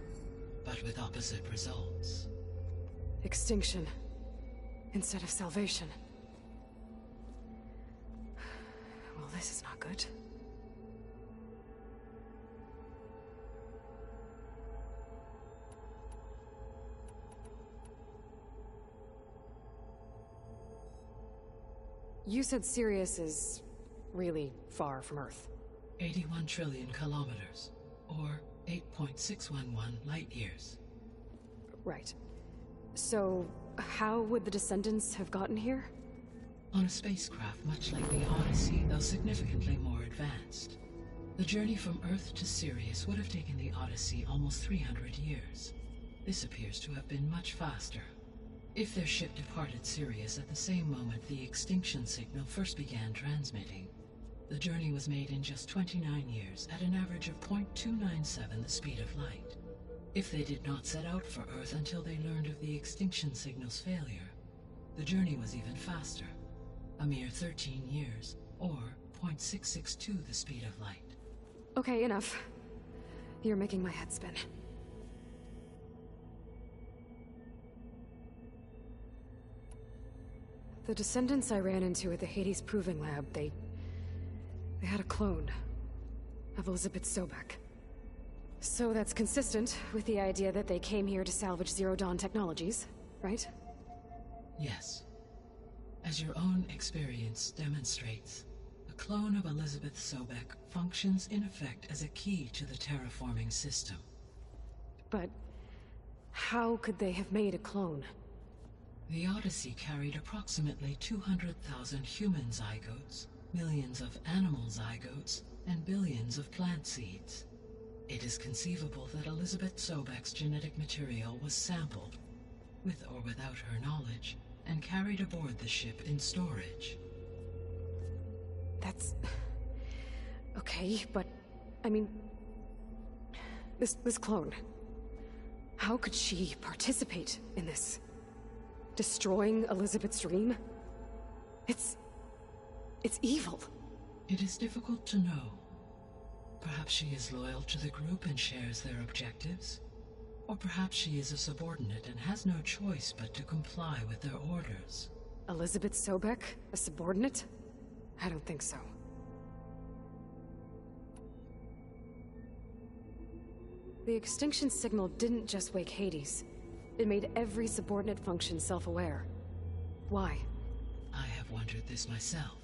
Speaker 6: But with opposite results.
Speaker 2: Extinction, instead of salvation. Well, this is not good. You said Sirius is really far from Earth.
Speaker 6: 81 trillion kilometers, or 8.611 light years.
Speaker 2: Right. So, how would the descendants have gotten here?
Speaker 6: On a spacecraft much like the Odyssey, though significantly more advanced. The journey from Earth to Sirius would have taken the Odyssey almost 300 years. This appears to have been much faster. If their ship departed Sirius at the same moment the extinction signal first began transmitting, the journey was made in just 29 years at an average of 0.297 the speed of light. If they did not set out for Earth until they learned of the extinction signal's failure, the journey was even faster, a mere 13 years, or 0.662 the speed of light.
Speaker 2: Okay, enough. You're making my head spin. The descendants I ran into at the Hades Proving Lab, they had a clone of Elizabeth Sobek. So that's consistent with the idea that they came here to salvage Zero Dawn technologies, right?
Speaker 6: Yes. As your own experience demonstrates, a clone of Elizabeth Sobek functions in effect as a key to the terraforming system.
Speaker 2: But how could they have made a clone?
Speaker 6: The Odyssey carried approximately 200,000 human zygotes, millions of animal zygotes, and billions of plant seeds. It is conceivable that Elizabeth Sobek's genetic material was sampled, with or without her knowledge, and carried aboard the ship in storage.
Speaker 2: That's... okay, but... I mean... This clone... How could she participate in this? Destroying Elizabeth's dream? It's evil.
Speaker 6: It is difficult to know. Perhaps she is loyal to the group and shares their objectives. Or perhaps she is a subordinate and has no choice but to comply with their orders.
Speaker 2: Elizabeth Sobek? A subordinate? I don't think so. The extinction signal didn't just wake Hades. It made every subordinate function self-aware. Why?
Speaker 6: I have wondered this myself.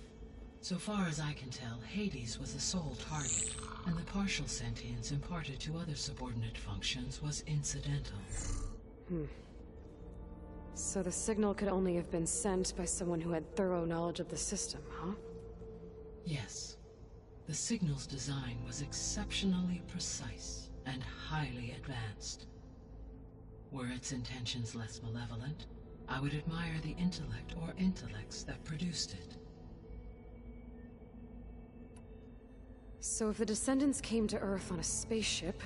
Speaker 6: So far as I can tell, Hades was the sole target, and the partial sentience imparted to other subordinate functions was incidental.
Speaker 2: So the signal could only have been sent by someone who had thorough knowledge of the system, huh?
Speaker 6: Yes. The signal's design was exceptionally precise and highly advanced. Were its intentions less malevolent, I would admire the intellect or intellects that produced it.
Speaker 2: So if the Descendants came to Earth on a spaceship,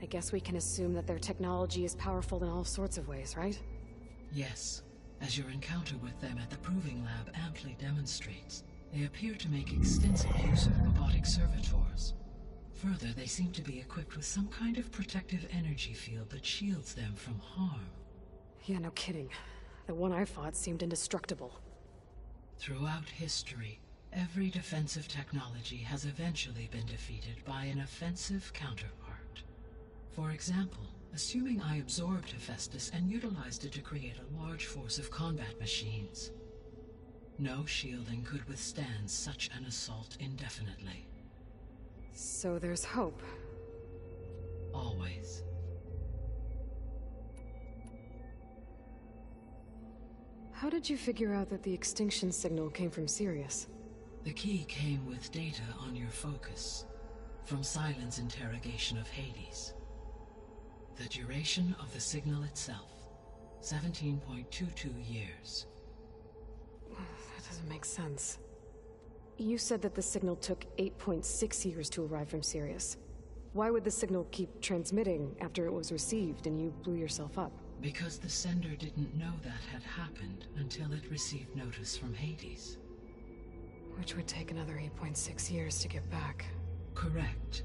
Speaker 2: I guess we can assume that their technology is powerful in all sorts of ways, right?
Speaker 6: Yes. As your encounter with them at the Proving Lab amply demonstrates, they appear to make extensive use of robotic servitors. Further, they seem to be equipped with some kind of protective energy field that shields them from harm.
Speaker 2: Yeah, no kidding. The one I fought seemed indestructible.
Speaker 6: Throughout history, every defensive technology has eventually been defeated by an offensive counterpart. For example, assuming I absorbed Hephaestus and utilized it to create a large force of combat machines. No shielding could withstand such an assault indefinitely.
Speaker 2: So there's hope.
Speaker 6: Always.
Speaker 2: How did you figure out that the extinction signal came from Sirius?
Speaker 6: The key came with data on your focus, from Silent's interrogation of Hades. The duration of the signal itself, 17.22 years.
Speaker 2: That doesn't make sense. You said that the signal took 8.6 years to arrive from Sirius. Why would the signal keep transmitting after it was received and you blew yourself up?
Speaker 6: Because the sender didn't know that had happened until it received notice from Hades.
Speaker 2: Which would take another 8.6 years to get back.
Speaker 6: Correct.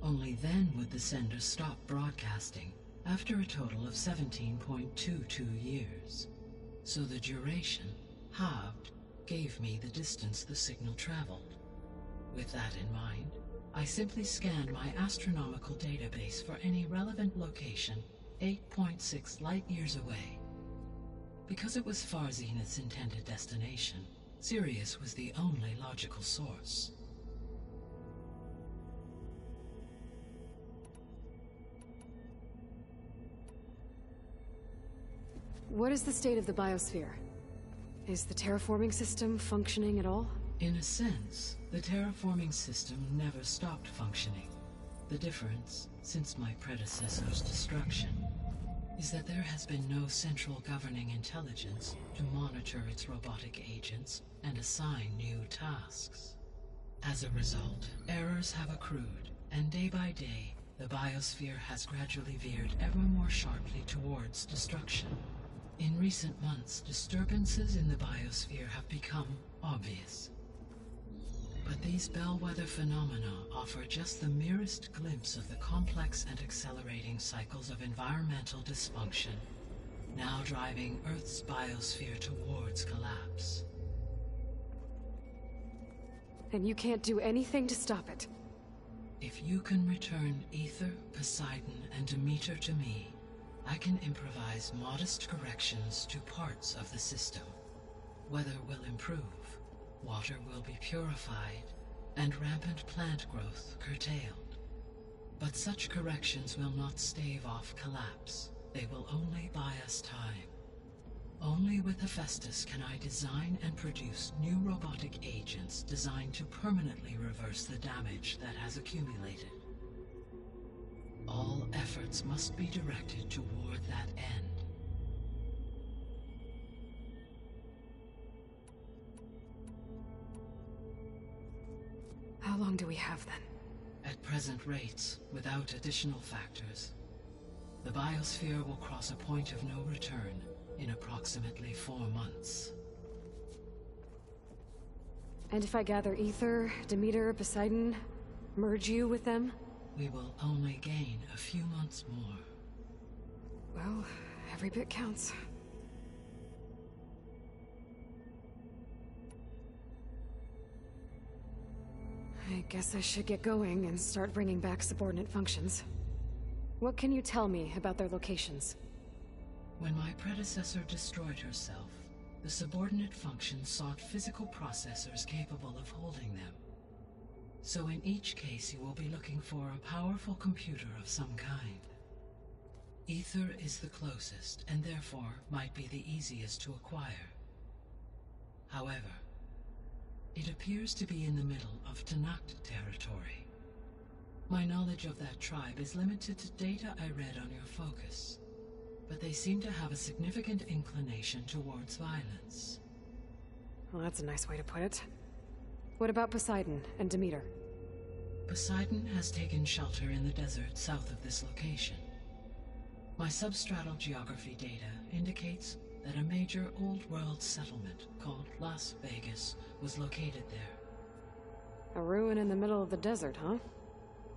Speaker 6: Only then would the sender stop broadcasting, after a total of 17.22 years. So the duration, halved, gave me the distance the signal traveled. With that in mind, I simply scanned my astronomical database for any relevant location 8.6 light-years away. Because it was Far Zenith's intended destination, Sirius was the only logical source.
Speaker 2: What is the state of the biosphere? Is the terraforming system functioning at all?
Speaker 6: In a sense, the terraforming system never stopped functioning. The difference, since my predecessor's destruction, is that there has been no central governing intelligence to monitor its robotic agents and assign new tasks. As a result, errors have accrued, and day by day, the biosphere has gradually veered ever more sharply towards destruction. In recent months, disturbances in the biosphere have become obvious. But these bellwether phenomena offer just the merest glimpse of the complex and accelerating cycles of environmental dysfunction, now driving Earth's biosphere towards collapse.
Speaker 2: And you can't do anything to stop it?
Speaker 6: If you can return Aether, Poseidon, and Demeter to me, I can improvise modest corrections to parts of the system. Weather will improve, water will be purified, and rampant plant growth curtailed. But such corrections will not stave off collapse. They will only buy us time. Only with Hephaestus can I design and produce new robotic agents designed to permanently reverse the damage that has accumulated. All efforts must be directed toward that end.
Speaker 2: How long do we have then?
Speaker 6: At present rates, without additional factors, the biosphere will cross a point of no return in approximately 4 months.
Speaker 2: And if I gather Ether, Demeter, Poseidon, merge you with them?
Speaker 6: We will only gain a few months more.
Speaker 2: Well, every bit counts. I guess I should get going and start bringing back subordinate functions. What can you tell me about their locations?
Speaker 6: When my predecessor destroyed herself, the subordinate functions sought physical processors capable of holding them. So in each case you will be looking for a powerful computer of some kind. Ether is the closest, and therefore might be the easiest to acquire. However, it appears to be in the middle of Tenakth territory. My knowledge of that tribe is limited to data I read on your focus, but they seem to have a significant inclination towards violence.
Speaker 2: Well, that's a nice way to put it. What about Poseidon and Demeter?
Speaker 6: Poseidon has taken shelter in the desert south of this location. My substratal geography data indicates that a major old-world settlement called Las Vegas was located there.
Speaker 2: A ruin in the middle of the desert, huh?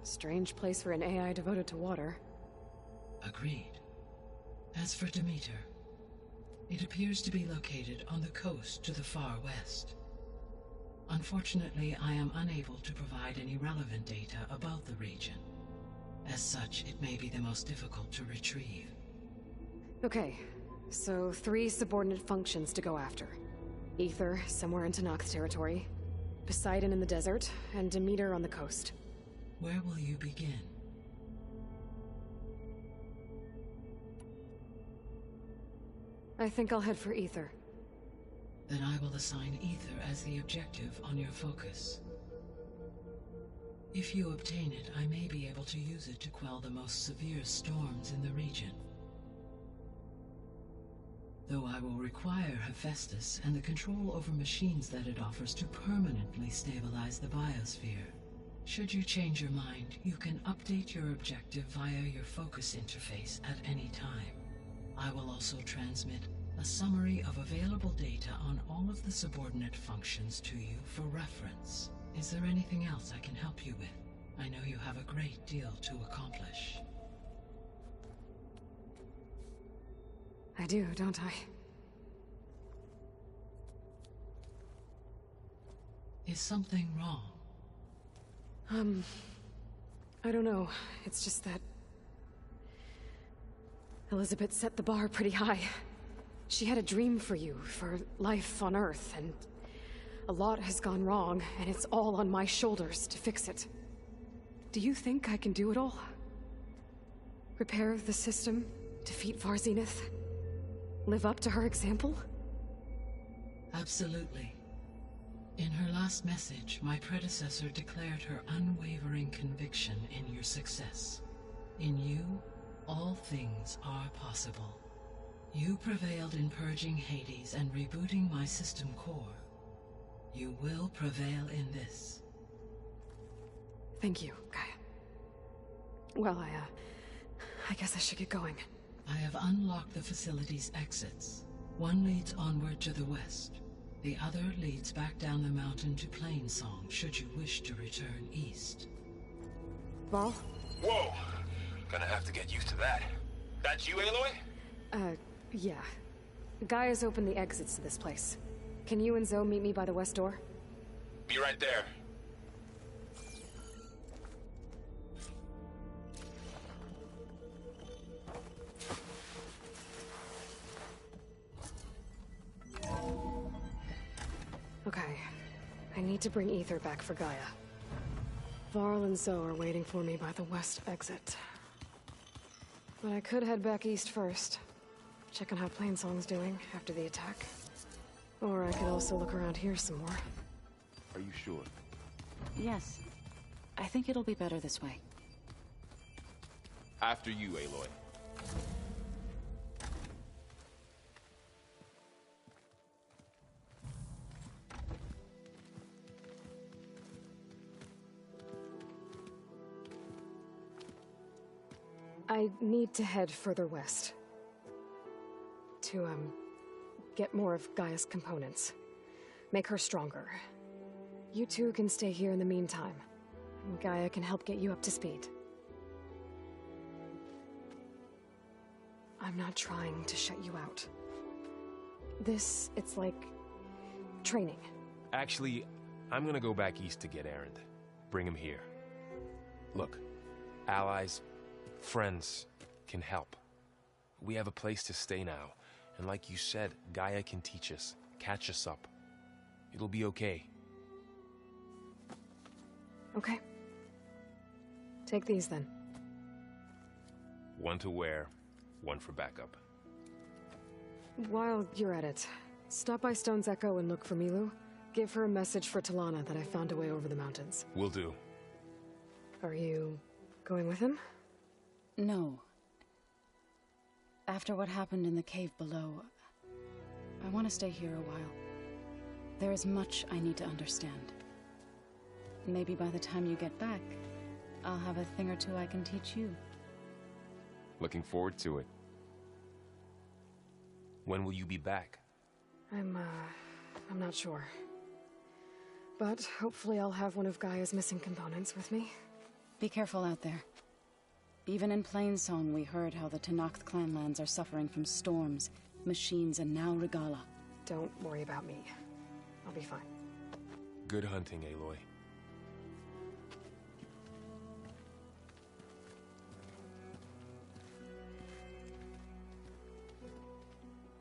Speaker 2: Strange place for an AI devoted to water.
Speaker 6: Agreed. As for Demeter, it appears to be located on the coast to the far west. Unfortunately, I am unable to provide any relevant data about the region. As such, it may be the most difficult to retrieve.
Speaker 2: Okay, so 3 subordinate functions to go after. Ether, somewhere in Tenakth territory. Poseidon in the desert, and Demeter on the coast.
Speaker 6: Where will you begin?
Speaker 2: I think I'll head for Ether.
Speaker 6: Then I will assign Ether as the objective on your focus. If you obtain it, I may be able to use it to quell the most severe storms in the region. Though I will require Hephaestus and the control over machines that it offers to permanently stabilize the biosphere. Should you change your mind, you can update your objective via your focus interface at any time. I will also transmit a summary of available data on all of the subordinate functions to you for reference. Is there anything else I can help you with? I know you have a great deal to accomplish.
Speaker 2: I do, don't I?
Speaker 6: Is something wrong?
Speaker 2: I don't know. It's just that Elizabeth set the bar pretty high. She had a dream for you, for life on Earth, and a lot has gone wrong, and it's all on my shoulders to fix it. Do you think I can do it all? Repair the system, defeat Varzenith, live up to her example?
Speaker 6: Absolutely. In her last message, my predecessor declared her unwavering conviction in your success. In you, all things are possible. You prevailed in purging Hades and rebooting my system core. You will prevail in this.
Speaker 2: Thank you, Gaia. Well, I guess I should get going.
Speaker 6: I have unlocked the facility's exits. One leads onward to the west. The other leads back down the mountain to Plainsong, should you wish to return east.
Speaker 2: Varl?
Speaker 1: Whoa! Gonna have to get used to that. That's you, Aloy?
Speaker 2: Yeah. Gaia's opened the exits to this place. Can you and Zoe meet me by the west door?
Speaker 1: Be right there.
Speaker 2: Okay. I need to bring Ether back for Gaia. Varl and Zoe are waiting for me by the west exit. But I could head back east first. Check on how Plainsong's doing after the attack. Or I could also look around here some more.
Speaker 1: Are you sure?
Speaker 8: Yes. I think it'll be better this way.
Speaker 1: After you, Aloy.
Speaker 2: I need to head further west. To, get more of Gaia's components. Make her stronger. You two can stay here in the meantime. And Gaia can help get you up to speed. I'm not trying to shut you out. It's like... training.
Speaker 9: Actually, I'm gonna go back east to get Erend. Bring him here. Look, allies, friends can help. We have a place to stay now, and like you said, Gaia can teach us, catch us up. It'll be okay.
Speaker 2: Okay. Take these then.
Speaker 9: One to wear, one for backup.
Speaker 2: While you're at it, stop by Stone's Echo and look for Milu. Give her a message for Talana that I found a way over the mountains.
Speaker 9: Will do.
Speaker 2: Are you going with him?
Speaker 8: No. After what happened in the cave below, I want to stay here a while. There is much I need to understand. Maybe by the time you get back, I'll have a thing or two I can teach you.
Speaker 9: Looking forward to it. When will you be back?
Speaker 2: I'm not sure. But hopefully I'll have one of Gaia's missing components with me.
Speaker 8: Be careful out there. Even in Plainsong, we heard how the Tenakth clanlands are suffering from storms, machines, and now Regalla.
Speaker 2: Don't worry about me. I'll be fine.
Speaker 9: Good hunting, Aloy.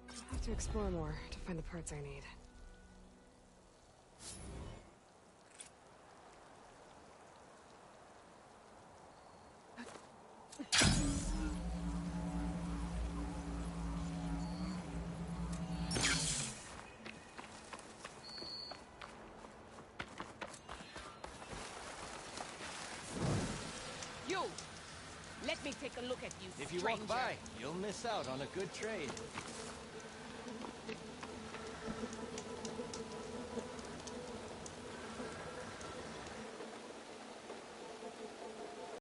Speaker 2: I'll have to explore more to find the parts I need.
Speaker 10: You! Let me take a look at you,
Speaker 11: If you
Speaker 10: stranger.
Speaker 11: walk by, you'll miss out on a good trade.